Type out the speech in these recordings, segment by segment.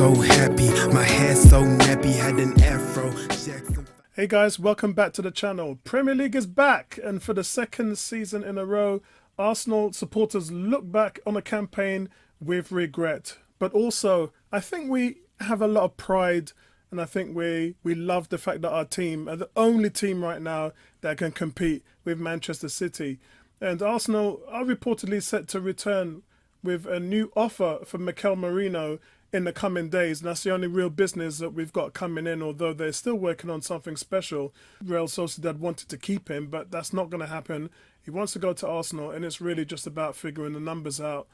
so happy, my hair so nappy, had an afro. Hey guys, welcome back to the channel. Premier League is back, and for the second season in a row, Arsenal supporters look back on a campaign with regret. But also, I think we have a lot of pride, and I think we love the fact that our team are the only team right now that can compete with Manchester City. And Arsenal are reportedly set to return with a new offer for Mikel Merino in the coming days, and that's the only real business that we've got coming in, although they're still working on something special. Real Sociedad wanted to keep him, but that's not going to happen. He wants to go to Arsenal, and it's really just about figuring the numbers out.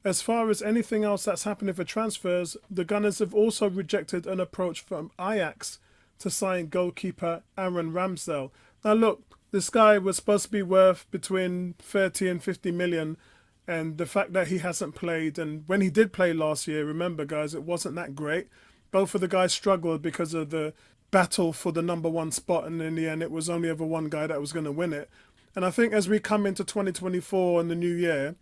As far as anything else that's happening for transfers, the Gunners have also rejected an approach from Ajax to sign goalkeeper Aaron Ramsdale. Now look, this guy was supposed to be worth between 30 and 50 million. And the fact that he hasn't played, and when he did play last year, remember guys, it wasn't that great. Both of the guys struggled because of the battle for the #1 spot, and in the end it was only ever one guy that was going to win it. And I think as we come into 2024 and the new year,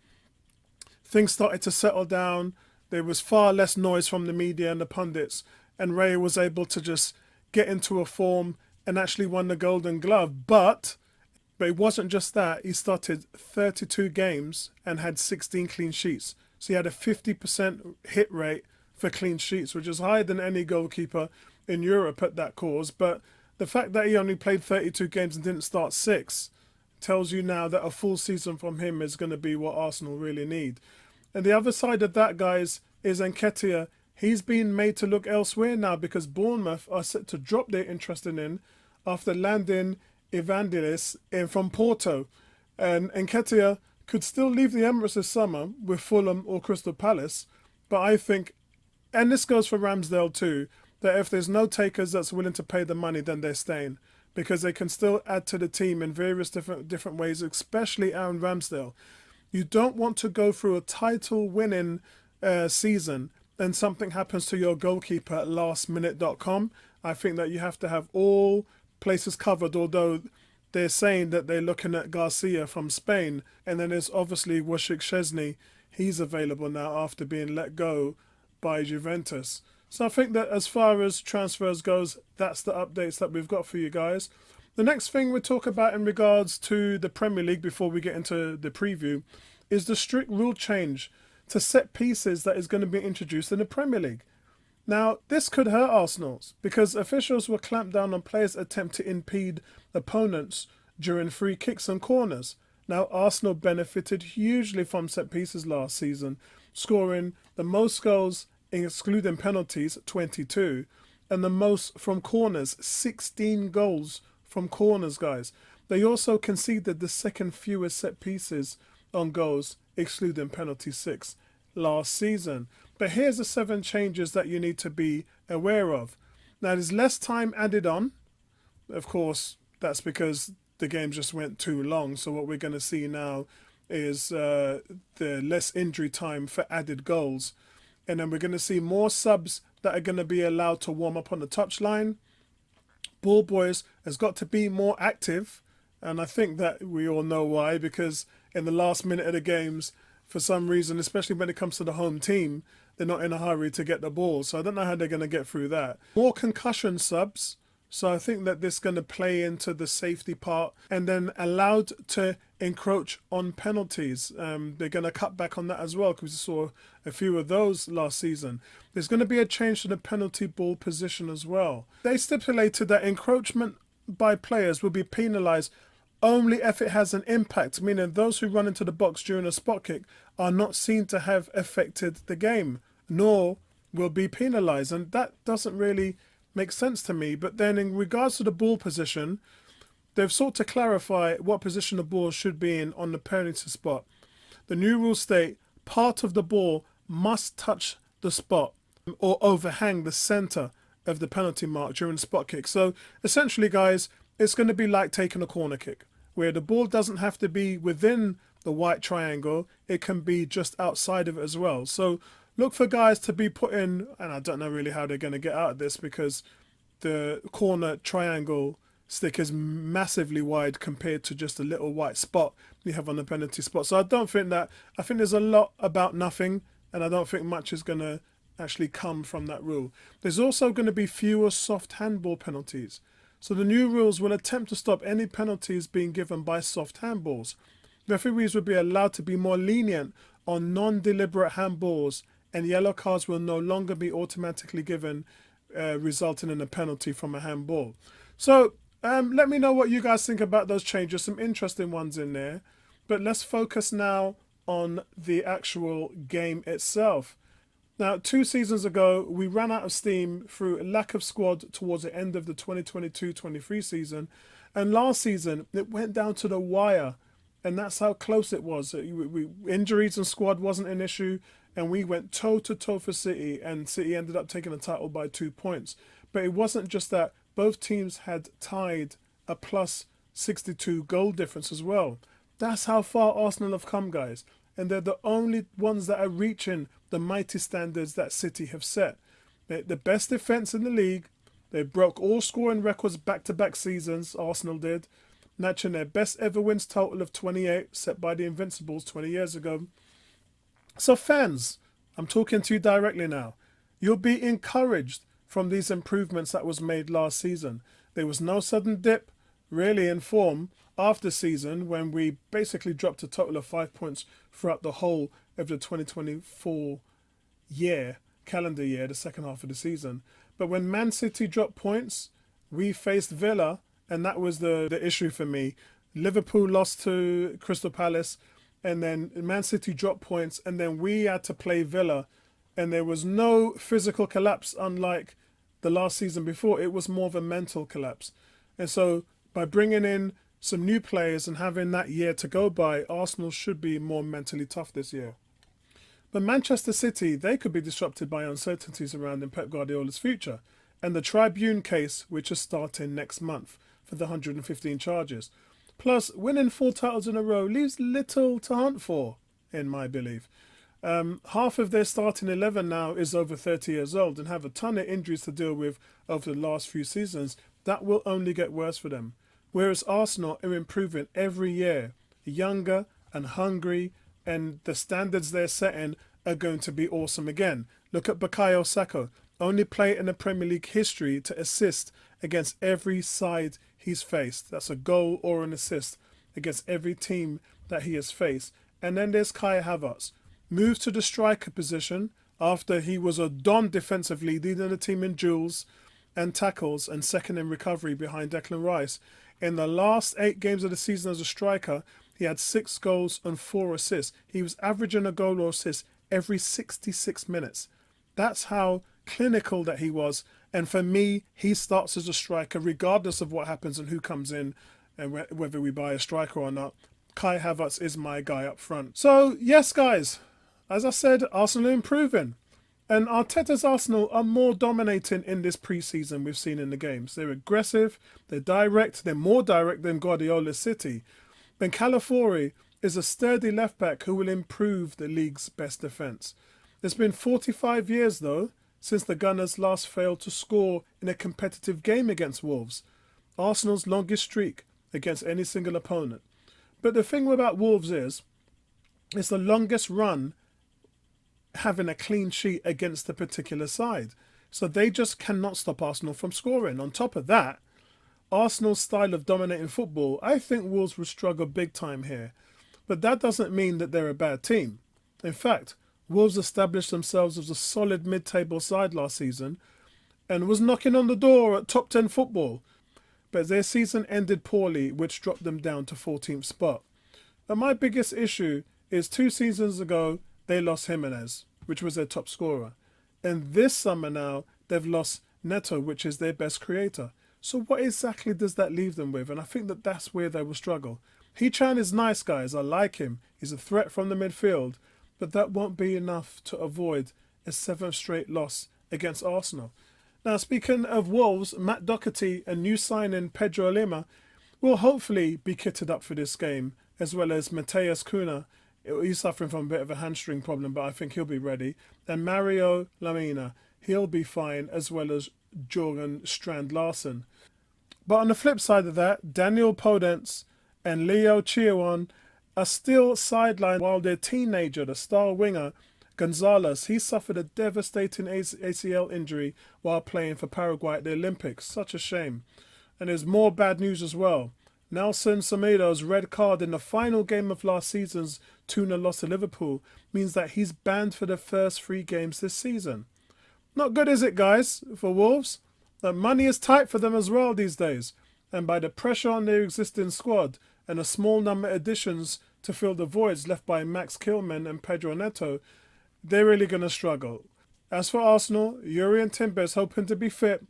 things started to settle down. There was far less noise from the media and the pundits, and Ray was able to just get into a form and actually won the Golden Glove. But it wasn't just that. He started 32 games and had 16 clean sheets. So he had a 50% hit rate for clean sheets, which is higher than any goalkeeper in Europe at that cause. But the fact that he only played 32 games and didn't start 6 tells you now that a full season from him is going to be what Arsenal really need. And the other side of that, guys, is Nketiah. He's been made to look elsewhere now because Bournemouth are set to drop their interest in him after landing Evangelis from Porto, and Nketiah could still leave the Emirates this summer with Fulham or Crystal Palace. But I think, and this goes for Ramsdale too, that if there's no takers that's willing to pay the money, then they're staying, because they can still add to the team in various different ways, especially Aaron Ramsdale. You don't want to go through a title winning season and something happens to your goalkeeper at lastminute.com. I think that you have to have all places covered, although they're saying that they're looking at Garcia from Spain, and then there's obviously Wojciech Szczesny. He's available now after being let go by Juventus. So I think that as far as transfers goes, that's the updates that we've got for you guys. The next thing we talk about in regards to the Premier League before we get into the preview is the strict rule change to set pieces that is going to be introduced in the Premier League. Now, this could hurt Arsenal because officials will clamp down on players' attempt to impede opponents during free kicks and corners. Now, Arsenal benefited hugely from set pieces last season, scoring the most goals, excluding penalties, 22, and the most from corners, 16 goals from corners, guys. They also conceded the second fewest set pieces on goals, excluding penalty 6, last season. But here's the 7 changes that you need to be aware of. Now, there's less time added on. Of course, that's because the game just went too long. So what we're going to see now is the less injury time for added goals. And then we're going to see more subs that are going to be allowed to warm up on the touchline. Ball boys has got to be more active. And I think that we all know why, because in the last minute of the games, for some reason, especially when it comes to the home team, they're not in a hurry to get the ball. So I don't know how they're going to get through that. More concussion subs. So I think that this is going to play into the safety part, and then allowed to encroach on penalties. They're going to cut back on that as well, because we saw a few of those last season. There's going to be a change to the penalty ball position as well. They stipulated that encroachment by players will be penalised only if it has an impact, meaning those who run into the box during a spot kick are not seen to have affected the game, nor will be penalised. And that doesn't really make sense to me. But then in regards to the ball position, they've sought to clarify what position the ball should be in on the penalty spot. The new rules state part of the ball must touch the spot or overhang the centre of the penalty mark during the spot kick. So essentially, guys, it's going to be like taking a corner kick, where the ball doesn't have to be within the white triangle. It can be just outside of it as well. So look for guys to be put in, and I don't know really how they're going to get out of this, because the corner triangle stick is massively wide compared to just a little white spot you have on the penalty spot. So I don't think that, I think there's a lot about nothing, and I don't think much is going to actually come from that rule. There's also going to be fewer soft handball penalties. So the new rules will attempt to stop any penalties being given by soft handballs. Referees will be allowed to be more lenient on non-deliberate handballs, and yellow cards will no longer be automatically given, resulting in a penalty from a handball. So let me know what you guys think about those changes. Some interesting ones in there. But let's focus now on the actual game itself. Now, 2 seasons ago, we ran out of steam through a lack of squad towards the end of the 2022-23 season. And last season, it went down to the wire. And that's how close it was. Injuries and squad wasn't an issue. And we went toe-to-toe for City. And City ended up taking the title by 2 points. But it wasn't just that. Both teams had tied a plus 62 goal difference as well. That's how far Arsenal have come, guys. And they're the only ones that are reaching the mighty standards that City have set. They're the best defence in the league. They broke all scoring records back-to-back seasons, Arsenal did, matching their best ever wins total of 28, set by the Invincibles 20 years ago. So fans, I'm talking to you directly now. You'll be encouraged from these improvements that was made last season. There was no sudden dip, really, in form after season when we basically dropped a total of 5 points throughout the whole of the 2024 calendar year, the second half of the season. But when Man City dropped points, we faced Villa, and that was the issue for me. Liverpool lost to Crystal Palace, and then Man City dropped points, and then we had to play Villa, and there was no physical collapse unlike the last season before. It was more of a mental collapse. And so by bringing in some new players and having that year to go by, Arsenal should be more mentally tough this year. But Manchester City, they could be disrupted by uncertainties surrounding Pep Guardiola's future and the Tribune case, which is starting next month for the 115 charges. Plus, winning 4 titles in a row leaves little to hunt for, in my belief. Half of their starting 11 now is over 30 years old and have a ton of injuries to deal with over the last few seasons. That will only get worse for them. Whereas Arsenal are improving every year, younger and hungry, and the standards they're setting are going to be awesome again. Look at Bukayo Saka, only player in the Premier League history to assist against every side he's faced. That's a goal or an assist against every team that he has faced. And then there's Kai Havertz, moved to the striker position after he was a don defensively, leading the team in duels and tackles and second in recovery behind Declan Rice. In the last 8 games of the season as a striker, he had 6 goals and 4 assists. He was averaging a goal or assist every 66 minutes. That's how clinical that he was. And for me, he starts as a striker regardless of what happens and who comes in and whether we buy a striker or not. Kai Havertz is my guy up front. So, yes, guys, as I said, Arsenal are improving. And Arteta's Arsenal are more dominating in this pre-season we've seen in the games. They're aggressive, they're direct, they're more direct than Guardiola's City. Ben Calafiori is a sturdy left-back who will improve the league's best defence. It's been 45 years, though, since the Gunners last failed to score in a competitive game against Wolves. Arsenal's longest streak against any single opponent. But the thing about Wolves is, it's the longest run having a clean sheet against a particular side. So they just cannot stop Arsenal from scoring. On top of that, Arsenal's style of dominating football, I think Wolves will struggle big time here. But that doesn't mean that they're a bad team. In fact, Wolves established themselves as a solid mid-table side last season and was knocking on the door at top 10 football. But their season ended poorly, which dropped them down to 14th spot. And my biggest issue is 2 seasons ago, they lost Jimenez, which was their top scorer. And this summer now, they've lost Neto, which is their best creator. So what exactly does that leave them with? And I think that that's where they will struggle. Hee-Chan is nice, guys. I like him. He's a threat from the midfield. But that won't be enough to avoid a 7th straight loss against Arsenal. Now, speaking of Wolves, Matt Doherty and new signing Pedro Lima will hopefully be kitted up for this game, as well as Mateus Cunha. He's suffering from a bit of a hamstring problem, but I think he'll be ready. And Mario Lamina, he'll be fine, as well as Jorgen Strand Larsen. But on the flip side of that, Daniel Podence and Leo Chiawon are still sidelined while their teenager, the star winger, Gonzalez, he suffered a devastating ACL injury while playing for Paraguay at the Olympics. Such a shame. And there's more bad news as well. Nelson Semedo's red card in the final game of last season's 2-0 loss to Liverpool means that he's banned for the first 3 games this season. Not good, is it, guys, for Wolves? The money is tight for them as well these days. And by the pressure on their existing squad and a small number of additions to fill the voids left by Max Kilman and Pedro Neto, they're really going to struggle. As for Arsenal, Yuri and Timber is hoping to be fit.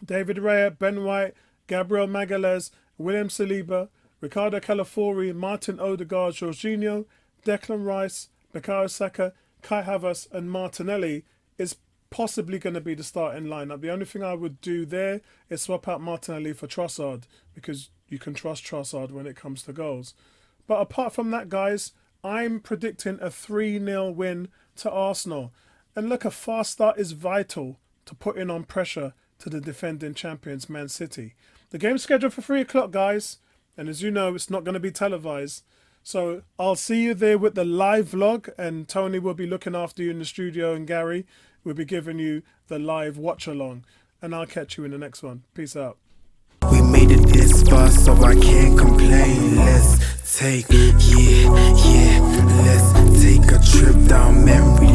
David Raya, Ben White, Gabriel Magalhaes, William Saliba, Ricardo Calafiori, Martin Odegaard, Jorginho, Declan Rice, Bukayo Saka, Kai Havertz and Martinelli is possibly going to be the starting lineup. The only thing I would do there is swap out Martinelli for Trossard, because you can trust Trossard when it comes to goals. But apart from that, guys, I'm predicting a 3-0 win to Arsenal. And look, a fast start is vital to putting on pressure to the defending champions, Man City. The game's scheduled for 3 o'clock, guys. And as you know, it's not going to be televised. So I'll see you there with the live vlog. And Tony will be looking after you in the studio. And Gary will be giving you the live watch along. And I'll catch you in the next one. Peace out. We made it this far, so I can't complain. Let's take a trip down memory